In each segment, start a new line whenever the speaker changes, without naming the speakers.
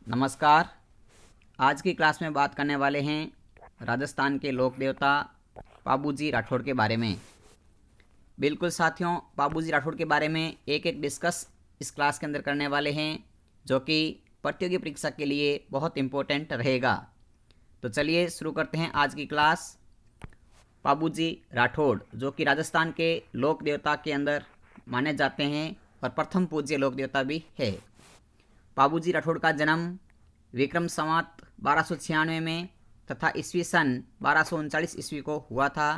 नमस्कार। आज की क्लास में बात करने वाले हैं राजस्थान के लोक देवता पाबूजी राठौड़ के बारे में। बिल्कुल साथियों, पाबूजी राठौड़ के बारे में एक एक डिस्कस इस क्लास के अंदर करने वाले हैं, जो कि प्रतियोगी परीक्षा के लिए बहुत इम्पोर्टेंट रहेगा। तो चलिए शुरू करते हैं आज की क्लास। पाबूजी राठौड़ जो कि राजस्थान के लोक देवता के अंदर माने जाते हैं और प्रथम पूज्य लोक देवता भी है। पाबूजी राठौड़ का जन्म विक्रम संवत 1296 में तथा ईस्वी सन 1239 ईस्वी को हुआ था।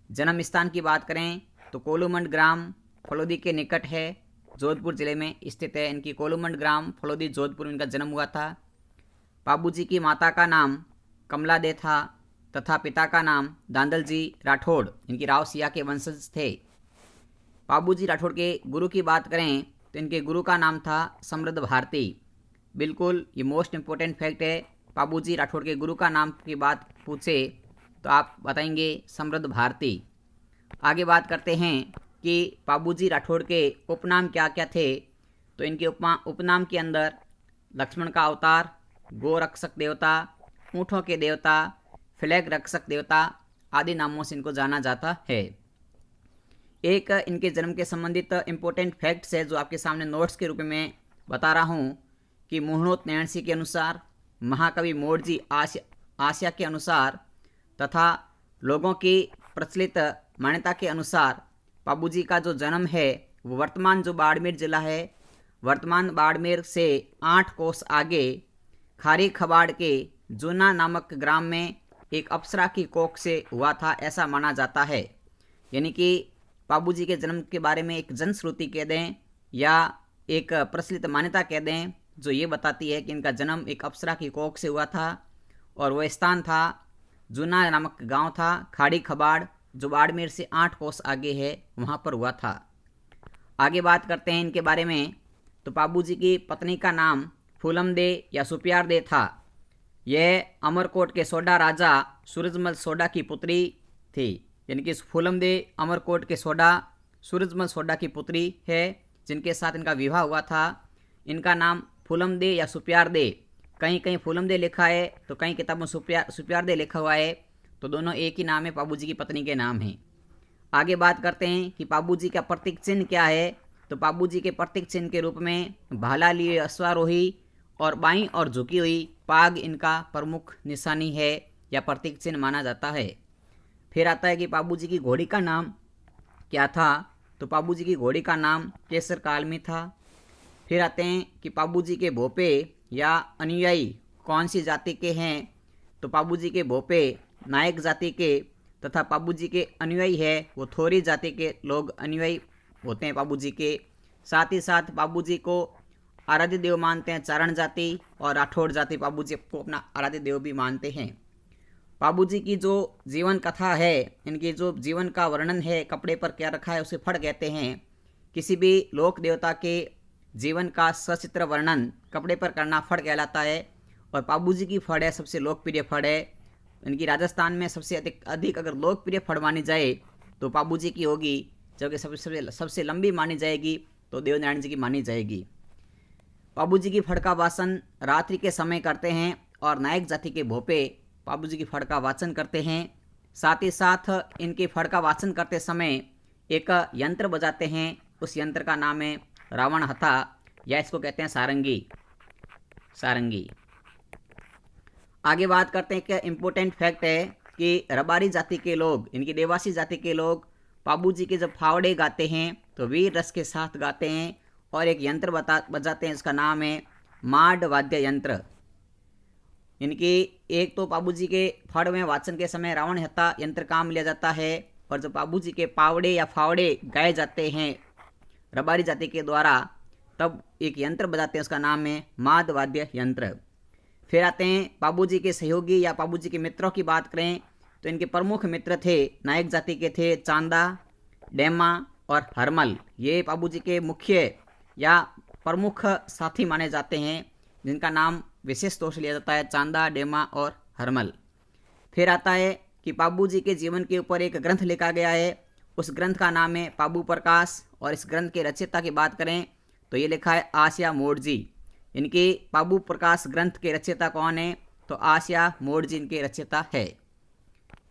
जन्म स्थान की बात करें तो कोलूमंड ग्राम फलोदी के निकट है, जोधपुर जिले में स्थित है। इनकी कोलूमंड ग्राम फलोदी जोधपुर में इनका जन्म हुआ था। पाबूजी की माता का नाम कमला दे था तथा पिता का नाम दांदल जी राठौड़ इनकी राव सिया के वंशज थे। पाबूजी राठौड़ के गुरु की बात करें तो इनके गुरु का नाम था समृद्ध भारती। बिल्कुल ये मोस्ट इम्पोर्टेंट फैक्ट है। पाबूजी राठौड़ के गुरु का नाम की बात पूछे तो आप बताएंगे समृद्ध भारती। आगे बात करते हैं कि पाबूजी राठौड़ के उपनाम क्या क्या थे। तो इनके उपनाम के अंदर लक्ष्मण का अवतार, गोरक्षक देवता, ऊँटों के देवता, फ्लैग रक्षक देवता आदि नामों से इनको जाना जाता है। एक इनके जन्म के संबंधित इम्पोर्टेंट फैक्ट्स है जो आपके सामने नोट्स के रूप में बता रहा हूँ कि मुहणोत नैणसी के अनुसार, महाकवि मोरजी आसिया के अनुसार तथा लोगों की प्रचलित मान्यता के अनुसार पाबूजी का जो जन्म है वो वर्तमान जो बाड़मेर जिला है, वर्तमान बाड़मेर से 8 कोस आगे खारी खबाड़ के जूना नामक ग्राम में एक अप्सरा की कोख से हुआ था, ऐसा माना जाता है। यानी कि पाबूजी के जन्म के बारे में एक जनश्रुति कह दें या एक प्रचलित मान्यता कह दें जो ये बताती है कि इनका जन्म एक अप्सरा की कोख से हुआ था और वह स्थान था जूना नामक गांव था, खाड़ी खबाड़ जो बाड़मेर से 8 कोस आगे है, वहां पर हुआ था। आगे बात करते हैं इनके बारे में। तो पाबूजी की पत्नी का नाम फूलम दे या सुपियार दे था। यह अमरकोट के सोडा राजा सूरजमल सोडा की पुत्री थी। यानी कि फूलम दे अमरकोट के सोडा सूरजमल सोडा की पुत्री है, जिनके साथ इनका विवाह हुआ था। इनका नाम फूलम दे या सुपियार दे, कहीं कहीं फूलम दे लिखा है तो कहीं किताबों सुपियार दे लिखा हुआ है, तो दोनों एक ही नाम है, पाबूजी की पत्नी के नाम हैं। आगे बात करते हैं कि पाबूजी का प्रतीक चिन्ह क्या है। तो पाबूजी के प्रतीक चिन्ह के रूप में भाला लिए अश्वारोही और बाईं और झुकी हुई पाग इनका प्रमुख निशानी है या प्रतीक चिन्ह माना जाता है। फिर आता है कि पाबूजी की घोड़ी का नाम क्या था। तो पाबूजी की घोड़ी का नाम केसर कालमी था। फिर आते हैं कि पाबूजी के भोपे या अनुयायी कौन सी जाति के हैं। तो पाबूजी के भोपे नायक जाति के तथा पाबूजी के अनुयायी है वो थोरी जाति के लोग अनुयायी होते हैं पाबूजी के। साथ ही साथ पाबूजी को आराध्य देव मानते हैं चारण जाति, और राठौड़ जाति पाबूजी को अपना आराध्य देव भी मानते हैं। पाबूजी की जो जीवन कथा है, इनकी जो जीवन का वर्णन है, कपड़े पर क्या रखा है उसे फड़ कहते हैं। किसी भी लोक देवता के जीवन का सचित्र वर्णन कपड़े पर करना फड़ कहलाता है। और पाबूजी की फड़ है सबसे लोकप्रिय फड़ है। इनकी राजस्थान में सबसे अधिक अगर लोकप्रिय फड़ मानी जाए तो पाबूजी की होगी, जबकि सबसे लंबी मानी जाएगी तो देवनारायण जी की मानी जाएगी। पाबूजी की फड़ का वाचन रात्रि के समय करते हैं और नायक जाति के भोपे पाबूजी की फड़ का वाचन करते हैं। साथ ही साथ इनकी फड़ का वाचन करते समय एक यंत्र बजाते हैं, उस यंत्र का नाम है रावण हथा या इसको कहते हैं सारंगी। आगे बात करते हैं कि इम्पोर्टेंट फैक्ट है कि रबारी जाति के लोग, इनकी देवासी जाति के लोग पाबूजी के जब फावड़े गाते हैं तो वीर रस के साथ गाते हैं और एक यंत्र बजाते हैं, इसका नाम है माड वाद्य यंत्र। इनकी एक तो पाबूजी के फड़ में वाचन के समय रावण हत्ता यंत्र काम लिया जाता है, और जब पाबूजी के पावड़े या फावड़े गाए जाते हैं रबारी जाति के द्वारा तब एक यंत्र बजाते हैं, उसका नाम है माद वाद्य यंत्र। फिर आते हैं पाबूजी के सहयोगी या पाबूजी के मित्रों की बात करें तो इनके प्रमुख मित्र थे नायक जाति के थे चांदा, डेमा और हरमल। ये पाबूजी के मुख्य या प्रमुख साथी माने जाते हैं, जिनका नाम विशेष तौर से लिया जाता है चांदा, डेमा और हरमल। फिर आता है कि पाबूजी के जीवन के ऊपर एक ग्रंथ लिखा गया है, उस ग्रंथ का नाम है पाबू प्रकाश, और इस ग्रंथ के रचयिता की बात करें तो ये लिखा है आसिया मोरजी। इनके पाबू प्रकाश ग्रंथ के रचयिता कौन है? तो आसिया मोड़जी इनके रचयिता है।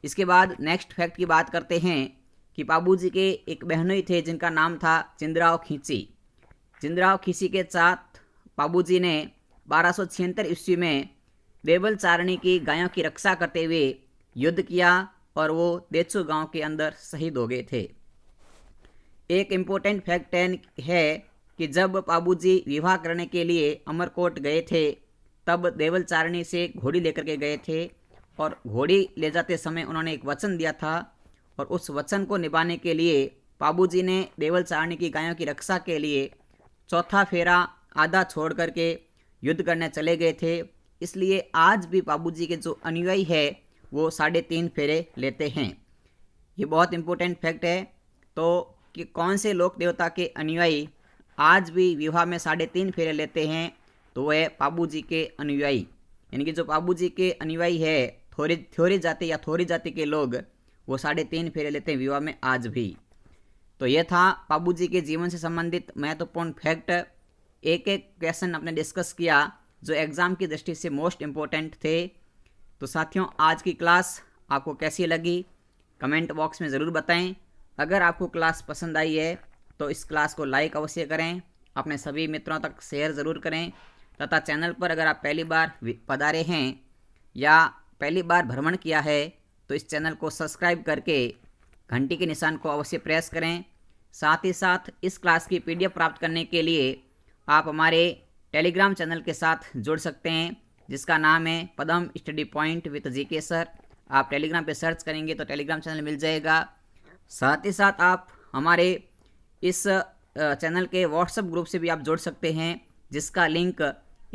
इसके बाद नेक्स्ट फैक्ट की बात करते हैं कि पाबू जी के एक बहनोई थे जिनका नाम था जिंदराव खींची। जिंदराव खींची के साथ पाबू जी ने 1276 ईस्वी में देवल चारणी की गायों की रक्षा करते हुए युद्ध किया और वो देचू गांव के अंदर शहीद हो गए थे। एक इम्पोर्टेंट फैक्ट है कि जब पाबू जी विवाह करने के लिए अमरकोट गए थे तब देवल चारणी से घोड़ी लेकर के गए थे और घोड़ी ले जाते समय उन्होंने एक वचन दिया था और उस वचन को निभाने के लिए पाबू जी ने देवल चारणी की गायों की रक्षा के लिए चौथा फेरा आधा छोड़ करके युद्ध करने चले गए थे। इसलिए आज भी पाबू जी के जो अनुयायी है वो 3.5 फेरे लेते हैं। ये बहुत इम्पोर्टेंट फैक्ट है। तो कि कौन से लोक देवता के अनुयायी आज भी विवाह में 3.5 फेरे लेते हैं? तो वह है पाबू जी के अनुयायी। यानी कि जो पाबू जी के अनुयायी है थोड़ी जाति या थोड़ी जाति के लोग वो 3.5 फेरे लेते हैं विवाह में आज भी। तो यह था पाबू जी के जीवन से संबंधित महत्वपूर्ण फैक्ट। एक एक क्वेश्चन आपने डिस्कस किया जो एग्ज़ाम की दृष्टि से मोस्ट इम्पोर्टेंट थे। तो साथियों, आज की क्लास आपको कैसी लगी कमेंट बॉक्स में ज़रूर बताएं। अगर आपको क्लास पसंद आई है तो इस क्लास को लाइक अवश्य करें, अपने सभी मित्रों तक शेयर ज़रूर करें तथा चैनल पर अगर आप पहली बार पधारे हैं या पहली बार भ्रमण किया है तो इस चैनल को सब्सक्राइब करके घंटी के निशान को अवश्य प्रेस करें। साथ ही साथ इस क्लास की PDF प्राप्त करने के लिए आप हमारे टेलीग्राम चैनल के साथ जुड़ सकते हैं जिसका नाम है Padam study point with GK sir. आप टेलीग्राम पे सर्च करेंगे तो टेलीग्राम चैनल मिल जाएगा। साथ ही साथ आप हमारे इस चैनल के व्हाट्सएप ग्रुप से भी आप जुड़ सकते हैं जिसका लिंक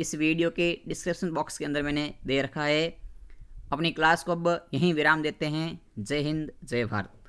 इस वीडियो के डिस्क्रिप्शन बॉक्स के अंदर मैंने दे रखा है। अपनी क्लास को अब यहीं विराम देते हैं। जय हिंद, जय भारत।